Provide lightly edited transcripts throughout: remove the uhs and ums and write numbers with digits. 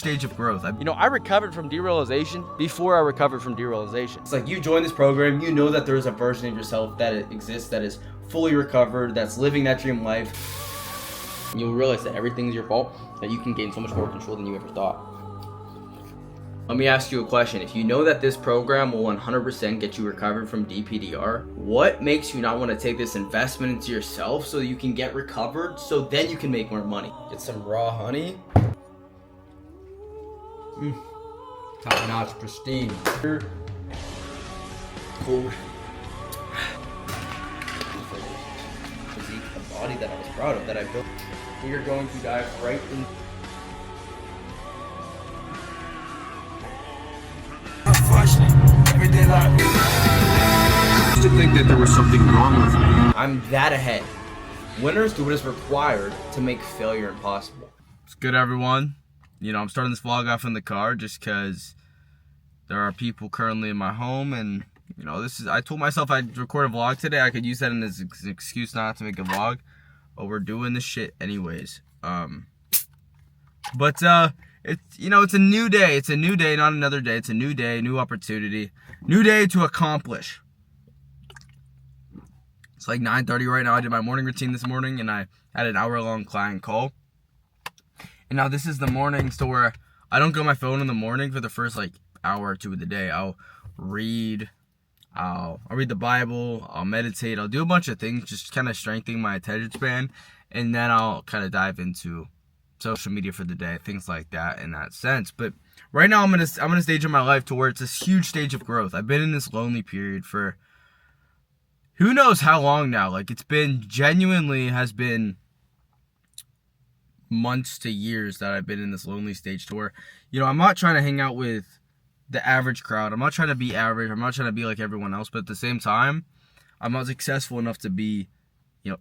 stage of growth. I recovered from derealization before I recovered from derealization. It's like you join this program, you know that there is a version of yourself that exists that is fully recovered, that's living that dream life. You'll realize that everything's your fault, that you can gain so much more control than you ever thought. Let me ask you a question. If you know that this program will 100% get you recovered from DPDR, what makes you not want to take this investment into yourself so you can get recovered so then you can make more money? Get some raw honey. Top notch, pristine. Cool. Physique, a body that I was proud of, that I built. We are going to dive right in. To think that there was something wrong with me. I'm that ahead. Winners do what is required to make failure impossible. What's good, everyone? I'm starting this vlog off in the car just because there are people currently in my home, and I told myself I'd record a vlog today. I could use that as an excuse not to make a vlog, but we're doing this shit anyways. It's a new day. It's a new day, not another day. It's a new day, new opportunity, new day to accomplish. It's like 9:30 right now. I did my morning routine this morning, and I had an hour-long client call. And now this is the mornings to where I don't go on my phone in the morning for the first hour or two of the day. I'll read the Bible, I'll meditate, I'll do a bunch of things, just kind of strengthening my attention span, and then I'll kind of dive into social media for the day, things like that in that sense. But right now I'm in a stage of my life to where it's this huge stage of growth. I've been in this lonely period for who knows how long now. It's been has been months to years that I've been in this lonely stage to where, I'm not trying to hang out with the average crowd. I'm not trying to be average. I'm not trying to be like everyone else. But at the same time, I'm not successful enough to be,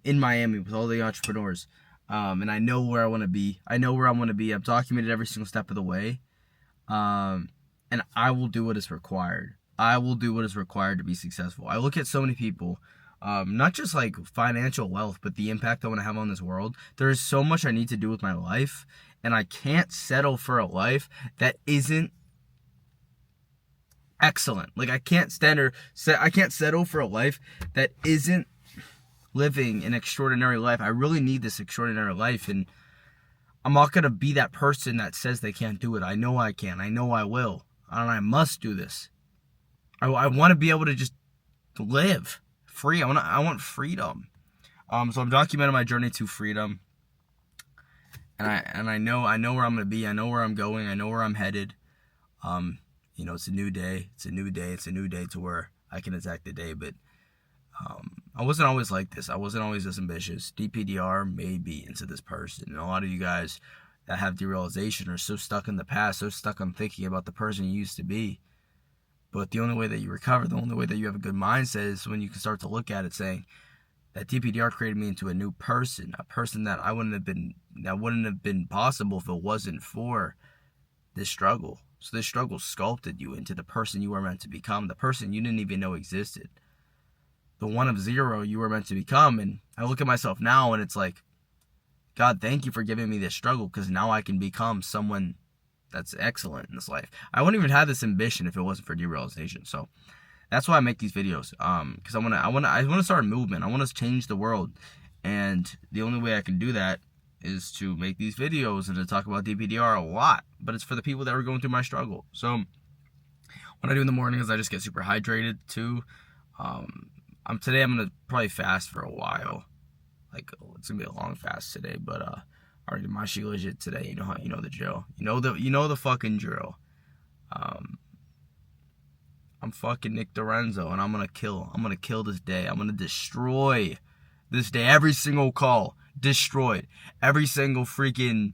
in Miami with all the entrepreneurs. And I know where I want to be. I know where I want to be. I've documented every single step of the way. And I will do what is required. I will do what is required to be successful. I look at so many people, not just financial wealth, but the impact I want to have on this world. There is so much I need to do with my life, and I can't settle for a life that isn't excellent. I can't settle for a life that isn't living an extraordinary life. I really need this extraordinary life, and I'm not going to be that person that says they can't do it. I know I can. I know I will. And I must do this. I want to be able to just live free. I want freedom. So I'm documenting my journey to freedom. And I know where I'm going to be. I know where I'm going. I know where I'm headed. It's a new day. It's a new day. It's a new day to where I can attack the day. But I wasn't always like this. I wasn't always this ambitious. DPDR made me into this person. And a lot of you guys that have derealization are so stuck in the past, so stuck on thinking about the person you used to be. But the only way that you recover, the only way that you have a good mindset is when you can start to look at it saying that DPDR created me into a new person, a person that wouldn't have been possible if it wasn't for this struggle. So this struggle sculpted you into the person you were meant to become, the person you didn't even know existed. The 1 of 0 you were meant to become. And I look at myself now and it's like, God, thank you for giving me this struggle, because now I can become someone that's excellent in this life. I wouldn't even have this ambition if it wasn't for derealization. So that's why I make these videos. Because I want to start a movement. I want to change the world. And the only way I can do that is to make these videos and to talk about DPDR a lot. But it's for the people that are going through my struggle. So what I do in the morning is I just get super hydrated too. Today I'm gonna probably fast for a while. It's gonna be a long fast today, but I already did my shit today. You know the drill. You know the fucking drill. I'm fucking Nick Lorenzo, and I'm gonna kill this day. I'm gonna destroy this day. Every single call destroyed. Every single freaking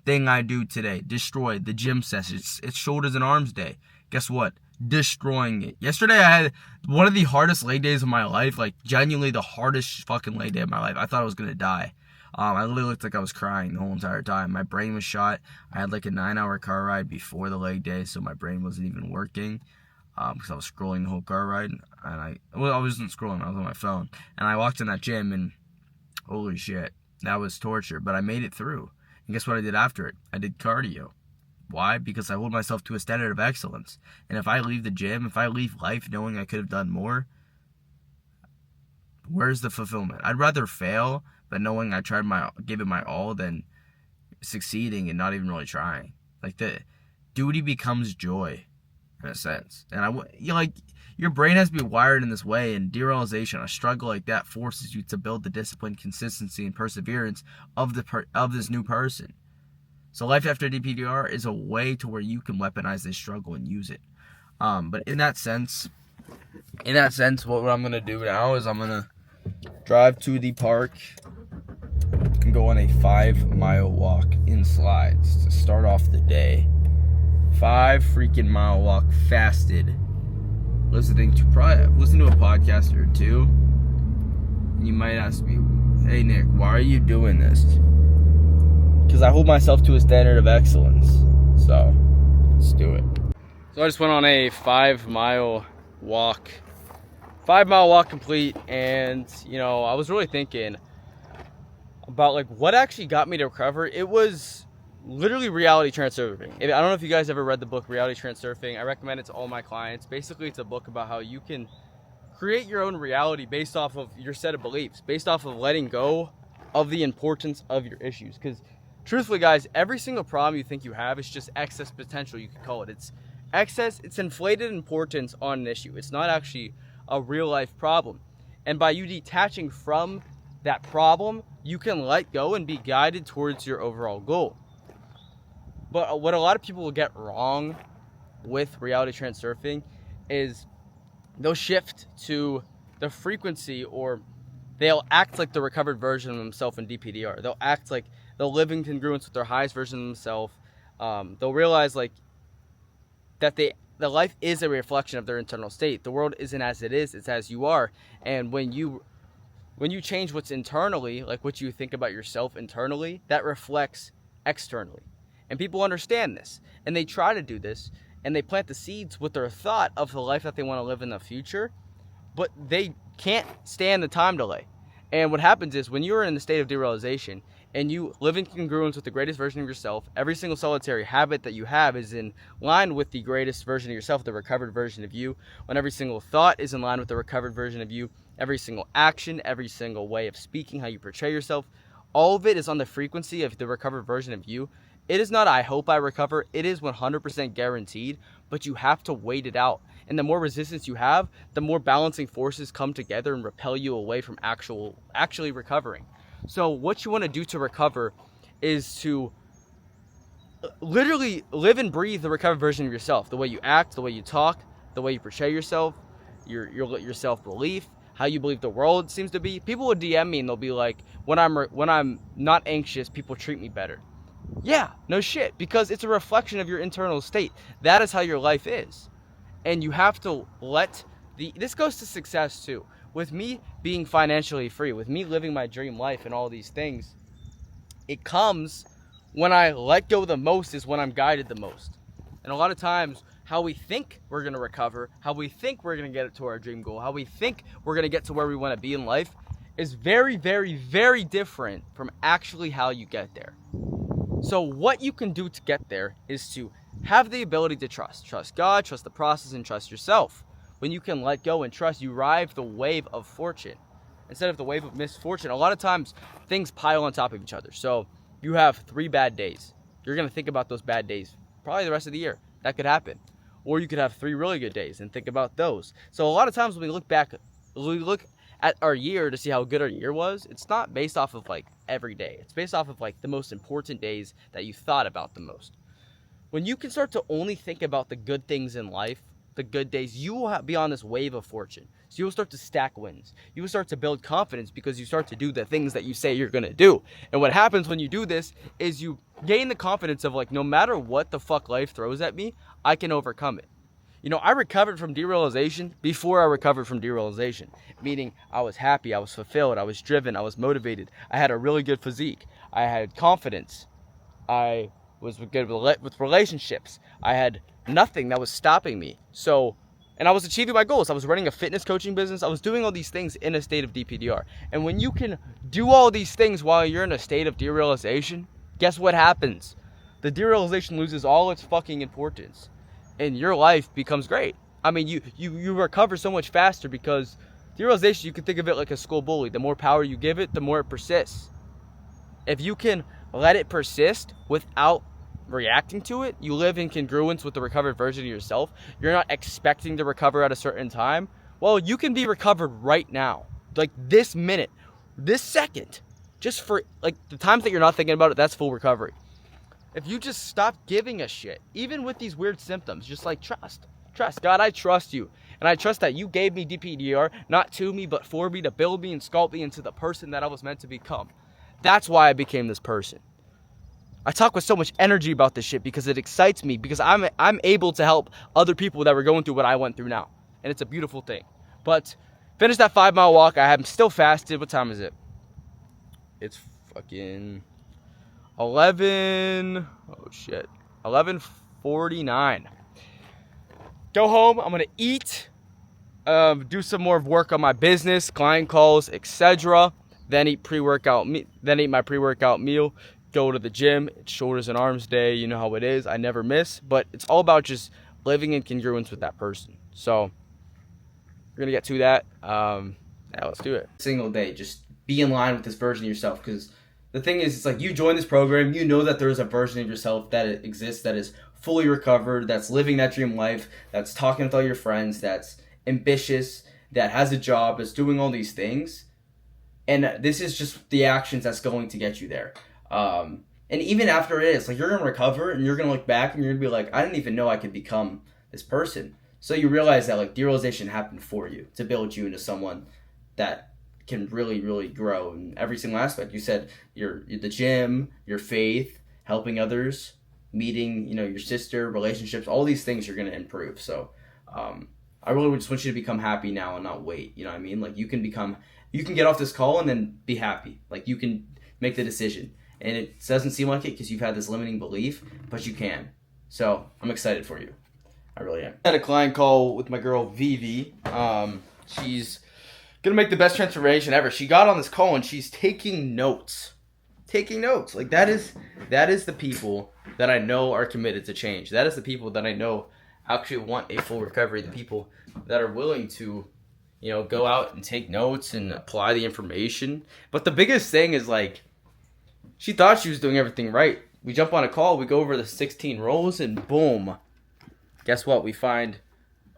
thing I do today destroyed. The gym session. It's shoulders and arms day. Guess what? Destroying it. Yesterday I had one of the hardest leg days of my life, genuinely the hardest fucking leg day of my life. I thought I was gonna die. I literally looked like I was crying the whole entire time. My brain was shot. I had a 9-hour car ride before the leg day, so my brain wasn't even working because I was scrolling the whole car ride. And I wasn't scrolling, I was on my phone. And I walked in that gym and holy shit, that was torture. But I made it through. And guess what I did after it? I did cardio. Why? Because I hold myself to a standard of excellence. And if I leave the gym, if I leave life knowing I could have done more, where's the fulfillment? I'd rather fail, but knowing I gave it my all, than succeeding and not even really trying. Like, the duty becomes joy, in a sense. And your brain has to be wired in this way, and derealization, a struggle like that, forces you to build the discipline, consistency, and perseverance of this new person. So life after DPDR is a way to where you can weaponize this struggle and use it. But in that sense, what I'm gonna do now is I'm gonna drive to the park and go on a 5-mile walk in slides to start off the day. 5 freaking mile walk, fasted, listening to a podcast or two. And you might ask me, hey Nick, why are you doing this? Because I hold myself to a standard of excellence. So let's do it. So I just went on a 5-mile walk. 5-mile walk complete, and I was really thinking about like what actually got me to recover. It was literally reality transurfing. I don't know if you guys ever read the book Reality Transurfing. I recommend it to all my clients. Basically, it's a book about how you can create your own reality based off of your set of beliefs, based off of letting go of the importance of your issues. Because truthfully, guys, every single problem you think you have is just excess potential, you could call it. It's excess, it's inflated importance on an issue. It's not actually a real life problem. And by you detaching from that problem, you can let go and be guided towards your overall goal. But what a lot of people will get wrong with reality transurfing is they'll shift to the frequency, or they'll act like the recovered version of themselves in DPDR. They'll act like they'll live in congruence with their highest version of themselves. They'll realize like that the life is a reflection of their internal state. The world isn't as it is, it's as you are. And when you change what's internally, like what you think about yourself internally, that reflects externally. And people understand this, and they try to do this, and they plant the seeds with their thought of the life that they want to live in the future, but they can't stand the time delay. And what happens is when you're in the state of derealization and you live in congruence with the greatest version of yourself, every single solitary habit that you have is in line with the greatest version of yourself, the recovered version of you. When every single thought is in line with the recovered version of you, every single action, every single way of speaking, how you portray yourself, all of it is on the frequency of the recovered version of you. It is not, I hope I recover. It is 100% guaranteed, but you have to wait it out. And the more resistance you have, the more balancing forces come together and repel you away from actually recovering. So what you want to do to recover is to literally live and breathe the recovered version of yourself. The way you act, the way you talk, the way you portray yourself, your self-belief, how you believe the world seems to be. People will DM me and they'll be like, when I'm not anxious, people treat me better. Yeah, no shit, because it's a reflection of your internal state. That is how your life is. And you have to this goes to success too. With me being financially free, with me living my dream life and all these things, it comes when I let go the most is when I'm guided the most. And a lot of times, how we think we're going to recover, how we think we're going to get it to our dream goal, how we think we're going to get to where we want to be in life is very, very, very different from actually how you get there. So what you can do to get there is to have the ability to trust God, trust the process, and trust yourself. When you can let go and trust, you ride the wave of fortune instead of the wave of misfortune. A lot of times things pile on top of each other. So you have 3 bad days. You're going to think about those bad days probably the rest of the year. That could happen. Or you could have 3 really good days and think about those. So a lot of times when we look at our year to see how good our year was, it's not based off of like every day. It's based off of like the most important days that you thought about the most. When you can start to only think about the good things in life, the good days, you will be on this wave of fortune. So you will start to stack wins. You will start to build confidence because you start to do the things that you say you're going to do. And what happens when you do this is you gain the confidence of like, no matter what the fuck life throws at me, I can overcome it. I recovered from derealization before I recovered from derealization, meaning I was happy, I was fulfilled, I was driven, I was motivated, I had a really good physique, I had confidence, I was good with relationships, I had nothing that was stopping me. And I was achieving my goals. I was running a fitness coaching business. I was doing all these things in a state of DPDR. And when you can do all these things while you're in a state of derealization, guess what happens? the derealization loses all its fucking importance, and your life becomes great. I mean, you recover so much faster because derealization, you can think of it like a school bully. The more power you give it, the more it persists. If you can let it persist without reacting to it, you live in congruence with the recovered version of yourself. You're not expecting to recover at a certain time. Well, you can be recovered right now, like this minute, this second, just for like the times that you're not thinking about it. That's full recovery. If you just stop giving a shit, even with these weird symptoms, just like trust. God, I trust you. And I trust that you gave me DPDR, not to me, but for me, to build me and sculpt me into the person that I was meant to become. That's why I became this person. I talk with so much energy about this shit because it excites me, because I'm able to help other people that were going through what I went through now. And it's a beautiful thing. But finish that 5-mile walk. I am still fasted. What time is it? It's fucking 11:49. Go home. I'm gonna eat, do some more work on my business, client calls, etc. Then eat my pre-workout meal. Go to the gym. It's shoulders and arms day. You know how it is. I never miss. But it's all about just living in congruence with that person. So we're gonna get to that. Yeah, let's do it. Single day, just be in line with this version of yourself. Because the thing is, it's like you join this program, you know that there is a version of yourself that exists that is fully recovered, that's living that dream life, that's talking with all your friends, that's ambitious, that has a job, that's doing all these things. And this is just the actions that's going to get you there. And even after it is, like, you're going to recover and you're going to look back and you're going to be like, I didn't even know I could become this person. So you realize that, like, derealization happened for you to build you into someone that can really, really grow in every single aspect. You said the gym, your faith, helping others, meeting, your sister, relationships, all these things you're going to improve. So I really just want you to become happy now and not wait. You know what I mean? Like, you can get off this call and then be happy. Like, you can make the decision. And it doesn't seem like it because you've had this limiting belief, but you can. So I'm excited for you. I really am. I had a client call with my girl Vivi. She's gonna make the best transformation ever. She got on this call and she's taking notes. Like, that is the people that I know are committed to change. That is the people that I know actually want a full recovery. The people that are willing to, go out and take notes and apply the information. But the biggest thing is, like, she thought she was doing everything right. We jump on a call, we go over the 16 roles, and boom. Guess what? We find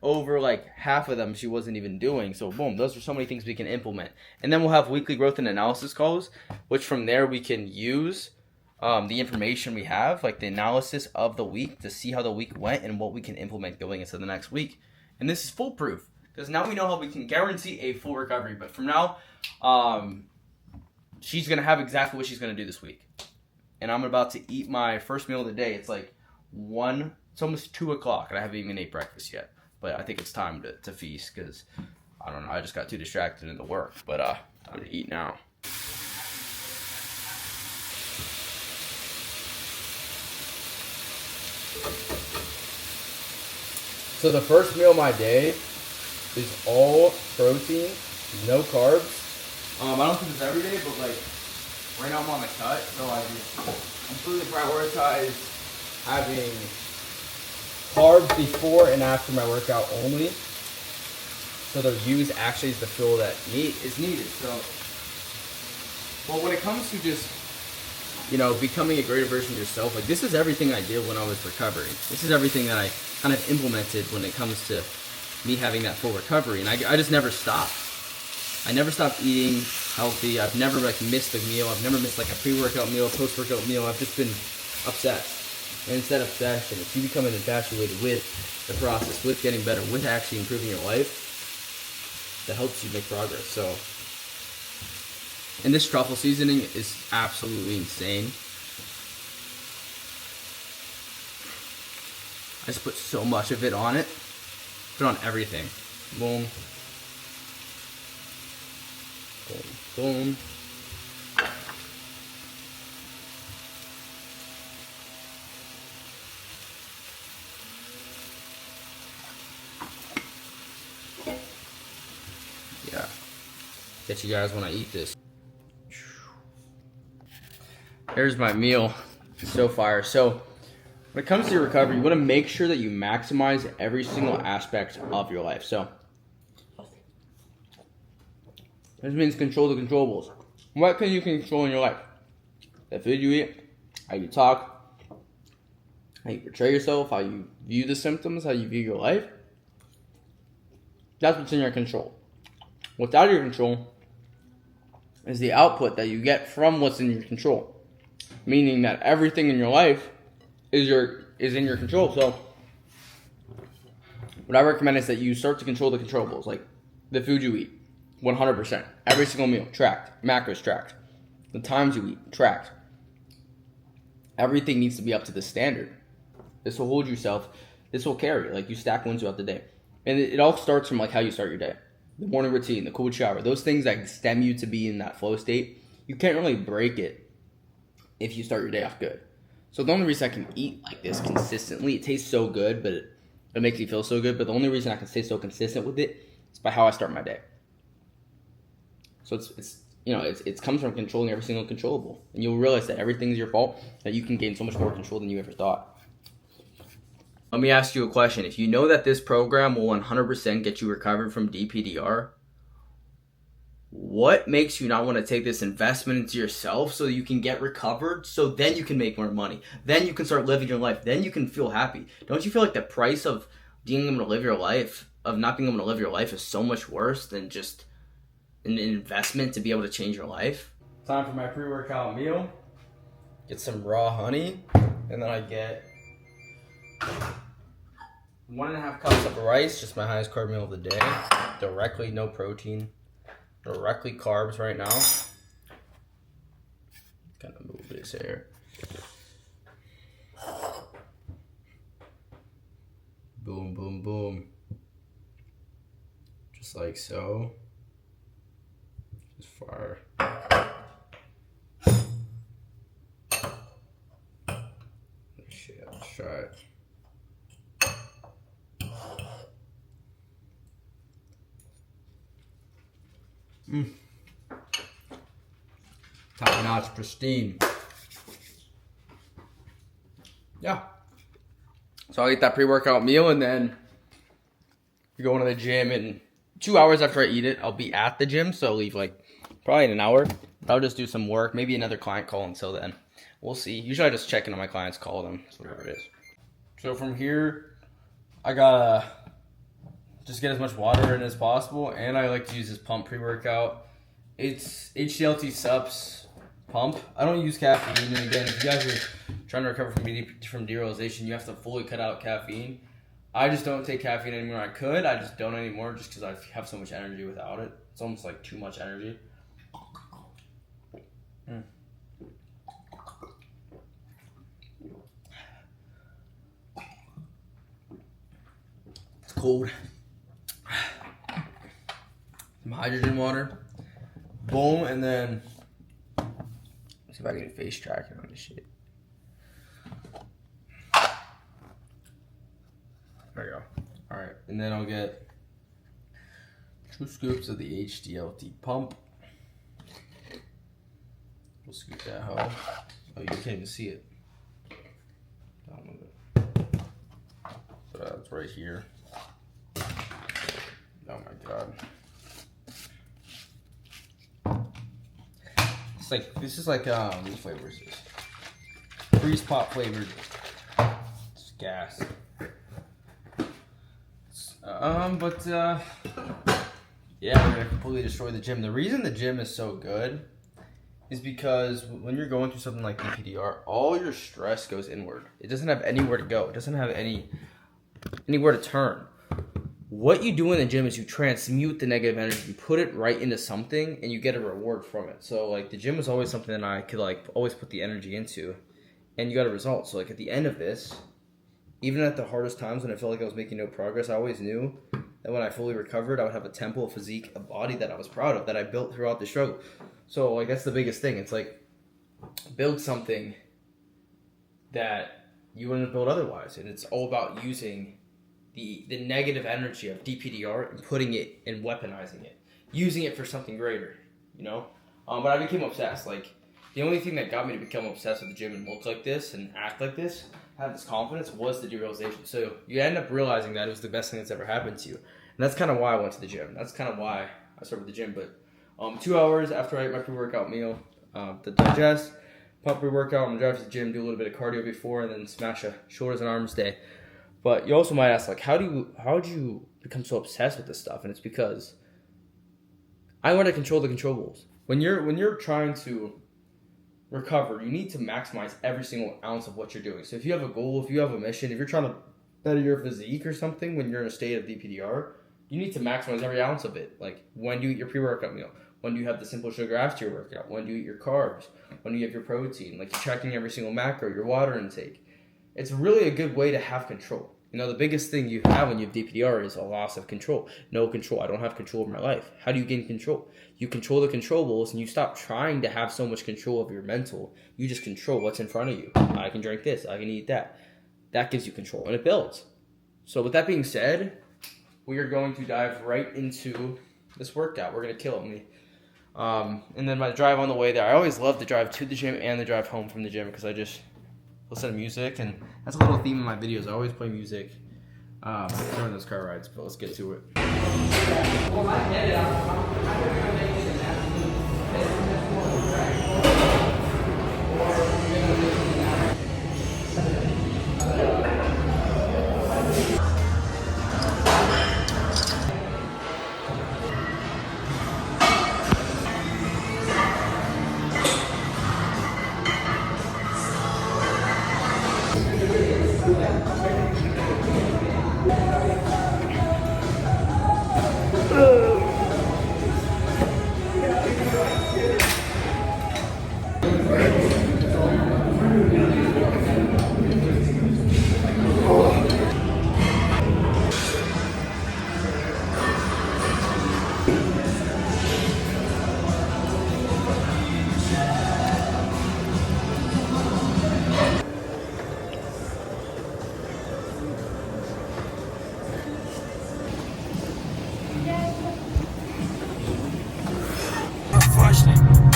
over like half of them she wasn't even doing. So boom, those are so many things we can implement. And then we'll have weekly growth and analysis calls, which from there we can use the information we have, like the analysis of the week, to see how the week went and what we can implement going into the next week. And this is foolproof because now we know how we can guarantee a full recovery. But from now, she's going to have exactly what she's going to do this week. And I'm about to eat my first meal of the day. It's like it's almost 2 o'clock and I haven't even ate breakfast yet. But I think it's time to feast because, I don't know, I just got too distracted into work. But time to eat now. So the first meal of my day is all protein, no carbs. I don't do this every day, but like right now I'm on the cut, so I just completely prioritize having carbs before and after my workout only. So they're used actually to fill that need is needed. So, well, when it comes to just becoming a greater version of yourself, like, this is everything I did when I was recovering. This is everything that I kind of implemented when it comes to me having that full recovery, and I just never stopped. I never stopped eating healthy. I've never missed a meal. I've never missed like a pre-workout meal, post-workout meal. I've just been obsessed. And instead of obsession, if you become infatuated with the process, with getting better, with actually improving your life, that helps you make progress. So, and this truffle seasoning is absolutely insane. I just put so much of it on it. Put it on everything. Boom. Boom. Boom. Yeah. Get you guys when I eat this. Here's my meal. So fire. So When it comes to your recovery, you want to make sure that you maximize every single aspect of your life. So this means control the controllables. What can you control in your life? The food you eat, how you talk, how you portray yourself, how you view the symptoms, how you view your life. That's what's in your control. What's out of your control is the output that you get from what's in your control. Meaning that everything in your life is in your control. So what I recommend is that you start to control the controllables, like the food you eat, 100%. Every single meal, tracked. Macros tracked. The times you eat, tracked. Everything needs to be up to the standard. This will hold yourself. This will carry. Like, you stack wins throughout the day. And it all starts from like how you start your day. The morning routine, the cold shower, those things that stem you to be in that flow state. You can't really break it if you start your day off good. So the only reason I can eat like this consistently, it tastes so good, but it makes me feel so good. But the only reason I can stay so consistent with it is by how I start my day. So it comes from controlling every single controllable, and you'll realize that everything's your fault. That you can gain so much more control than you ever thought. Let me ask you a question. If you know that this program will 100% get you recovered from DPDR, what makes you not want to take this investment into yourself so you can get recovered, so then you can make more money, then you can start living your life, then you can feel happy? Don't you feel like the price of being able to live your life, of not being able to live your life, is so much worse than just an investment to be able to change your life? Time for my pre-workout meal. Get some raw honey, and then I get 1.5 cups of rice, just my highest carb meal of the day. Directly, no protein. Directly carbs right now. Kind of move this here. Boom, boom, boom. Just like so. Just fire. Shit, let's try it. Top notch, pristine. Yeah. So I'll eat that pre-workout meal, and then we go into the gym, and 2 hours after I eat it, I'll be at the gym. So I'll leave like probably in an hour. I'll just do some work, maybe another client call until then. We'll see. Usually I just check in on my clients, call them, so whatever it is. So from here, I gotta just get as much water in as possible, and I like to use this pump pre-workout. It's HDLT Subs pump. I don't use caffeine, and again, if you guys are trying to recover from derealization, you have to fully cut out caffeine. I just don't take caffeine anymore. I could, I just don't anymore, just because I have so much energy without it. It's almost like too much energy. It's cold. Some hydrogen water. Boom, and then see if I can face tracking on this shit. There you go. Alright, and then I'll get 2 scoops of the HDLT pump. We'll scoop that hoe. Oh, you can't even see it. Down with it. So that's right here. Oh my god. It's like, this is like, what flavor is this? Freeze pop flavored. It's gas. Yeah, we're gonna completely destroy the gym. The reason the gym is so good is because when you're going through something like DPDR, all your stress goes inward. It doesn't have anywhere to go. It doesn't have anywhere to turn. What you do in the gym is you transmute the negative energy, you put it right into something, and you get a reward from it. So like the gym was always something that I could like always put the energy into, and you got a result. So like at the end of this, even at the hardest times when I felt like I was making no progress, I always knew that when I fully recovered, I would have a temple, a physique, a body that I was proud of, that I built throughout the struggle. So like that's the biggest thing. It's like build something that you wouldn't build otherwise, and it's all about using the negative energy of DPDR and putting it and weaponizing it, using it for something greater, you know? But I became obsessed. Like, the only thing that got me to become obsessed with the gym and look like this and act like this had this confidence was the derealization. So you end up realizing that it was the best thing that's ever happened to you. And that's kind of why I went to the gym. That's kind of why I started with the gym. But 2 hours after I ate my pre-workout meal, to digest, pump pre-workout, I'm going to drive to the gym, do a little bit of cardio before, and then smash a shoulders and arms day. But you also might ask, like, how'd you become so obsessed with this stuff? And it's because I want to control the controllables. When you're trying to recover, you need to maximize every single ounce of what you're doing. So if you have a goal, if you have a mission, if you're trying to better your physique or something when you're in a state of DPDR, you need to maximize every ounce of it. Like, when do you eat your pre-workout meal? When do you have the simple sugar after your workout? When do you eat your carbs? When do you have your protein? Like, you're tracking every single macro, your water intake. It's really a good way to have control. You know, the biggest thing you have when you have DPDR is a loss of control. No control. I don't have control over my life. How do you gain control? You control the controllables, and you stop trying to have so much control of your mental. You just control what's in front of you. I can drink this. I can eat that. That gives you control, and it builds. So with that being said, we are going to dive right into this workout. We're going to kill it. And then my drive on the way there. I always love to drive to the gym and the drive home from the gym because I just listen to music, and that's a little theme in my videos. I always play music during those car rides, but let's get to it.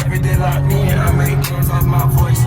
Every day like me and I make tunes off my voice.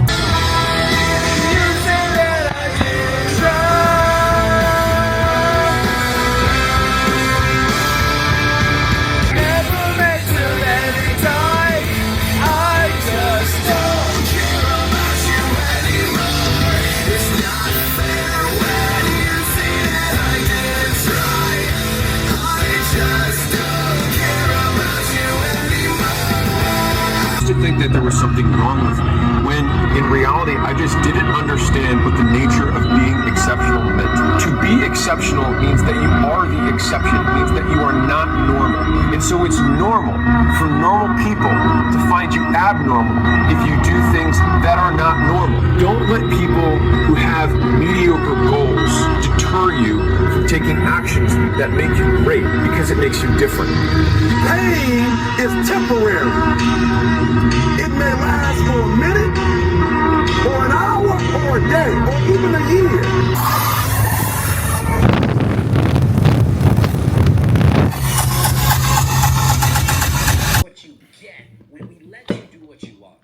Think that there was something wrong with me, when in reality I just didn't understand what the nature of being exceptional meant. To be exceptional means that you are the exception, means that you are not normal. And so it's normal for normal people to find you abnormal if you do things that are not normal. Don't let people who have mediocre goals deter you from taking actions that make you great, because it makes you different. Pain is temporary. It may last for a minute, or an hour, or a day, or even a year. What you get when we let you do what you want.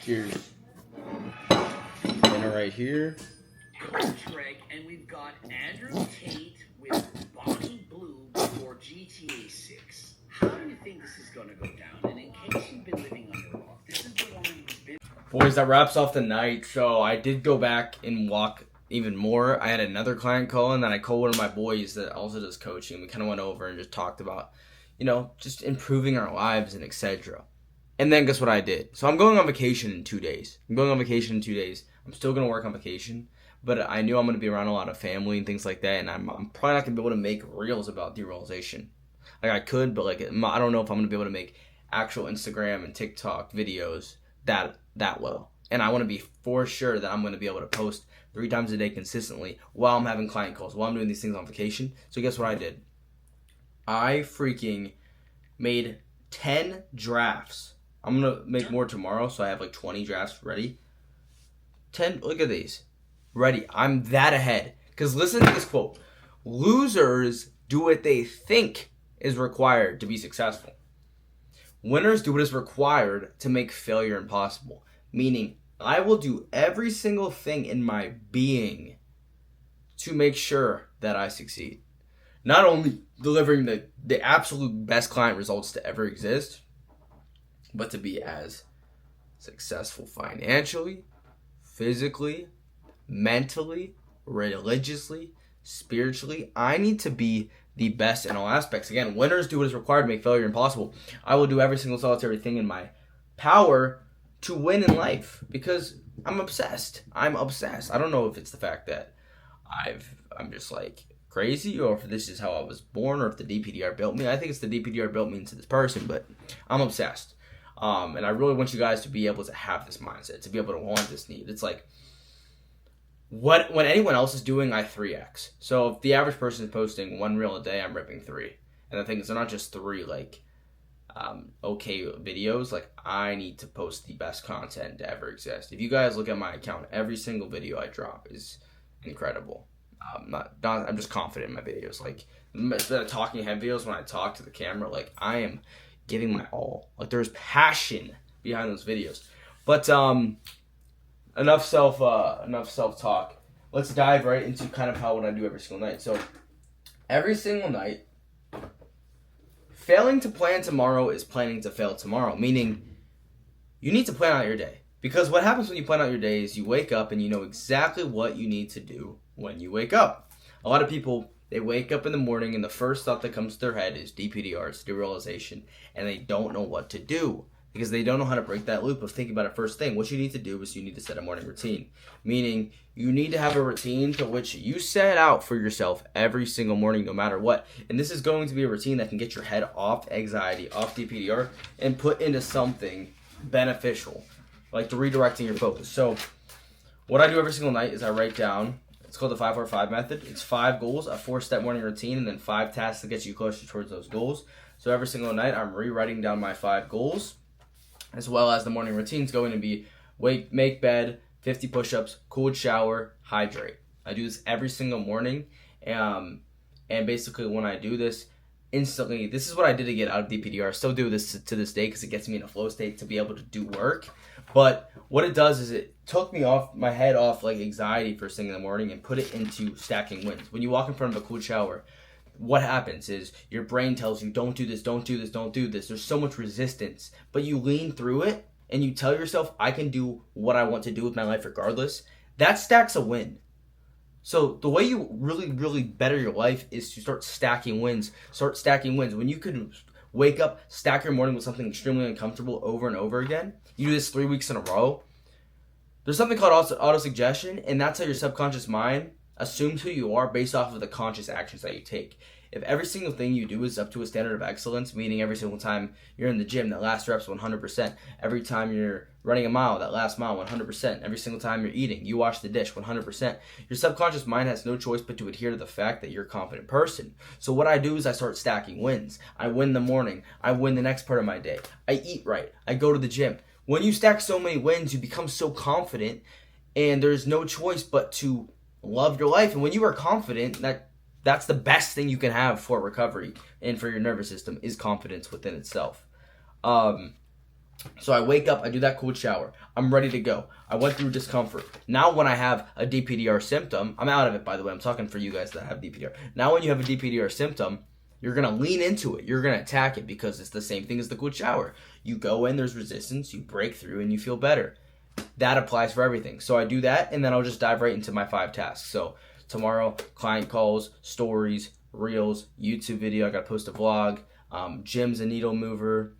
Cheers. Dinner right here. I'm Treg, and we've got Andrew Tate with Bonnie Blue before GTA 6. How do you think this is going to go down? And in case you've been living under a rock, this is the one who's been... Boys, that wraps off the night. So I did go back and walk even more. I had another client call, and then I called one of my boys that also does coaching. We kind of went over and just talked about, you know, just improving our lives and etc. And then guess what I did? So I'm going on vacation in 2 days. I'm still going to work on vacation, but I knew I'm going to be around a lot of family and things like that, and I'm probably not going to be able to make reels about derealization. Like, I could, but like, I don't know if I'm going to be able to make actual Instagram and TikTok videos that well. And I want to be for sure that I'm going to be able to post 3 times a day consistently while I'm having client calls, while I'm doing these things on vacation. So guess what I did? I freaking made 10 drafts. I'm going to make more tomorrow, so I have like 20 drafts ready. 10, look at these. Ready. I'm that ahead. Because listen to this quote. Losers do what they think is required to be successful. Winners do what is required to make failure impossible. Meaning, I will do every single thing in my being to make sure that I succeed. Not only delivering the absolute best client results to ever exist, but to be as successful financially, physically, mentally, religiously, spiritually. I need to be the best in all aspects. Again, winners do what is required to make failure impossible. I will do every single solitary thing in my power to win in life because I'm obsessed. I'm obsessed. I don't know if it's the fact that I'm just like crazy, or if this is how I was born, or if the DPDR built me. I think it's the DPDR built me into this person, but I'm obsessed. And I really want you guys to be able to have this mindset, to be able to want this need. It's like when anyone else is doing, I 3x. So if the average person is posting 1 reel a day, I'm ripping 3. And the thing is, they're not just 3 like okay videos. Like, I need to post the best content to ever exist. If you guys look at my account, every single video I drop is incredible. I'm just confident in my videos. Like the talking head videos, when I talk to the camera, like I am giving my all. Like there's passion behind those videos. But enough self talk. Let's dive right into kind of what I do every single night. So every single night, failing to plan tomorrow is planning to fail tomorrow. Meaning, you need to plan out your day. Because what happens when you plan out your day is you wake up and you know exactly what you need to do when you wake up. A lot of people, they wake up in the morning and the first thought that comes to their head is DPDR, it's Derealization, and they don't know what to do because they don't know how to break that loop of thinking about it first thing. What you need to do is you need to set a morning routine, meaning you need to have a routine to which you set out for yourself every single morning, no matter what. And this is going to be a routine that can get your head off anxiety, off DPDR, and put into something beneficial, like redirecting your focus. So what I do every single night is I write down, it's called the 5-4-5 method. It's 5 goals, a 4-step morning routine, and then 5 tasks that get you closer towards those goals. So every single night, I'm rewriting down my 5 goals, as well as the morning routine is going to be make bed, 50 push-ups, cold shower, hydrate. I do this every single morning, and basically when I do this, instantly, this is what I did to get out of DPDR. I still do this to this day because it gets me in a flow state to be able to do work. But what it does is it took me off my head off like anxiety first thing in the morning and put it into stacking wins. When you walk in front of a cold shower, what happens is your brain tells you, don't do this, don't do this, don't do this. There's so much resistance, but you lean through it and you tell yourself, I can do what I want to do with my life regardless. That stacks a win. So the way you really, really better your life is to start stacking wins. Start stacking wins. When you could wake up, stack your morning with something extremely uncomfortable over and over again, you do this 3 weeks in a row, there's something called auto-suggestion, and that's how your subconscious mind assumes who you are based off of the conscious actions that you take. If every single thing you do is up to a standard of excellence, meaning every single time you're in the gym, that last rep's 100%. Every time you're running a mile, that last mile, 100%. Every single time you're eating, you wash the dish, 100%. Your subconscious mind has no choice but to adhere to the fact that you're a confident person. So what I do is I start stacking wins. I win the morning. I win the next part of my day. I eat right. I go to the gym. When you stack so many wins, you become so confident, and there's no choice but to love your life. And when you are confident, that's the best thing you can have for recovery and for your nervous system is confidence within itself. So I wake up, I do that cold shower. I'm ready to go. I went through discomfort. Now when I have a DPDR symptom, I'm out of it, by the way. I'm talking for you guys that have DPDR. Now when you have a DPDR symptom, you're going to lean into it. You're going to attack it because it's the same thing as the cold shower. You go in, there's resistance, you break through, and you feel better. That applies for everything. So I do that, and then I'll just dive right into my 5 tasks. So tomorrow, client calls, stories, reels, YouTube video. I got to post a vlog. Gym's a needle mover.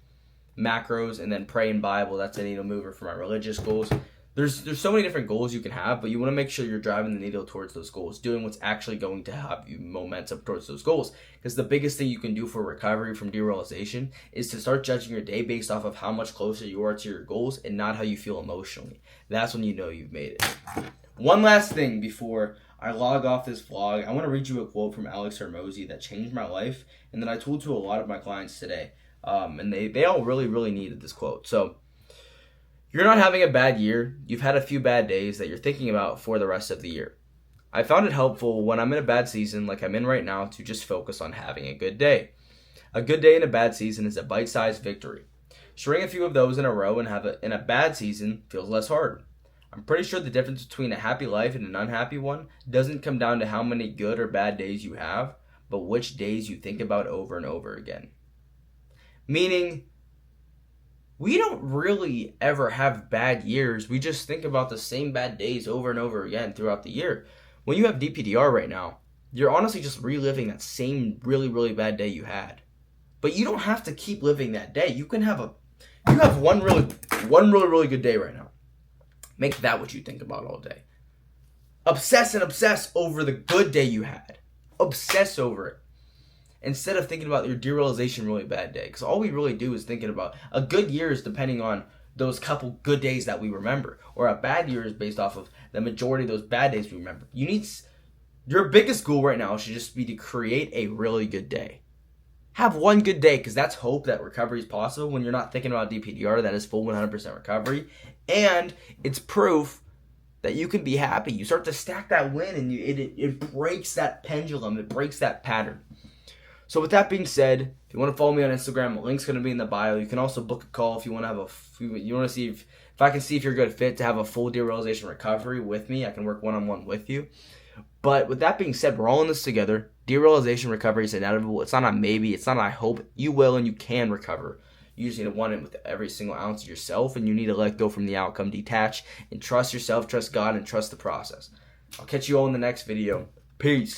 Macros, and then pray and Bible. That's a needle mover for my religious goals. There's so many different goals you can have, but you want to make sure you're driving the needle towards those goals, doing what's actually going to have you momentum towards those goals. Because the biggest thing you can do for recovery from derealization is to start judging your day based off of how much closer you are to your goals and not how you feel emotionally. That's when you know you've made it. One last thing before I log off this vlog, I want to read you a quote from Alex Hormozy that changed my life and that I told to a lot of my clients today. And they all really, really needed this quote. So, you're not having a bad year. You've had a few bad days that you're thinking about for the rest of the year. I found it helpful when I'm in a bad season like I'm in right now to just focus on having a good day. A good day in a bad season is a bite-sized victory. String a few of those in a row and in a bad season feels less hard. I'm pretty sure the difference between a happy life and an unhappy one doesn't come down to how many good or bad days you have, but which days you think about over and over again. Meaning, we don't really ever have bad years. We just think about the same bad days over and over again throughout the year. When you have DPDR right now, you're honestly just reliving that same really, really bad day you had. But you don't have to keep living that day. You have one really good day right now. Make that what you think about all day. Obsess over the good day you had. Obsess over it. Instead of thinking about your derealization really bad day. Because all we really do is thinking about a good year is depending on those couple good days that we remember. Or a bad year is based off of the majority of those bad days we remember. Your biggest goal right now should just be to create a really good day. Have one good day, because that's hope that recovery is possible when you're not thinking about DPDR. That is full 100% recovery. And it's proof that you can be happy. You start to stack that win, and it breaks that pendulum. It breaks that pattern. So with that being said, if you want to follow me on Instagram, the link's going to be in the bio. You can also book a call if you want to see if I can see if you're a good fit to have a full derealization recovery with me. I can work one-on-one with you. But with that being said, we're all in this together. Derealization recovery is inevitable. It's not a maybe. It's not a I hope. You will and you can recover. You just need to want it with every single ounce of yourself, and you need to let go from the outcome, detach, and trust yourself, trust God, and trust the process. I'll catch you all in the next video. Peace.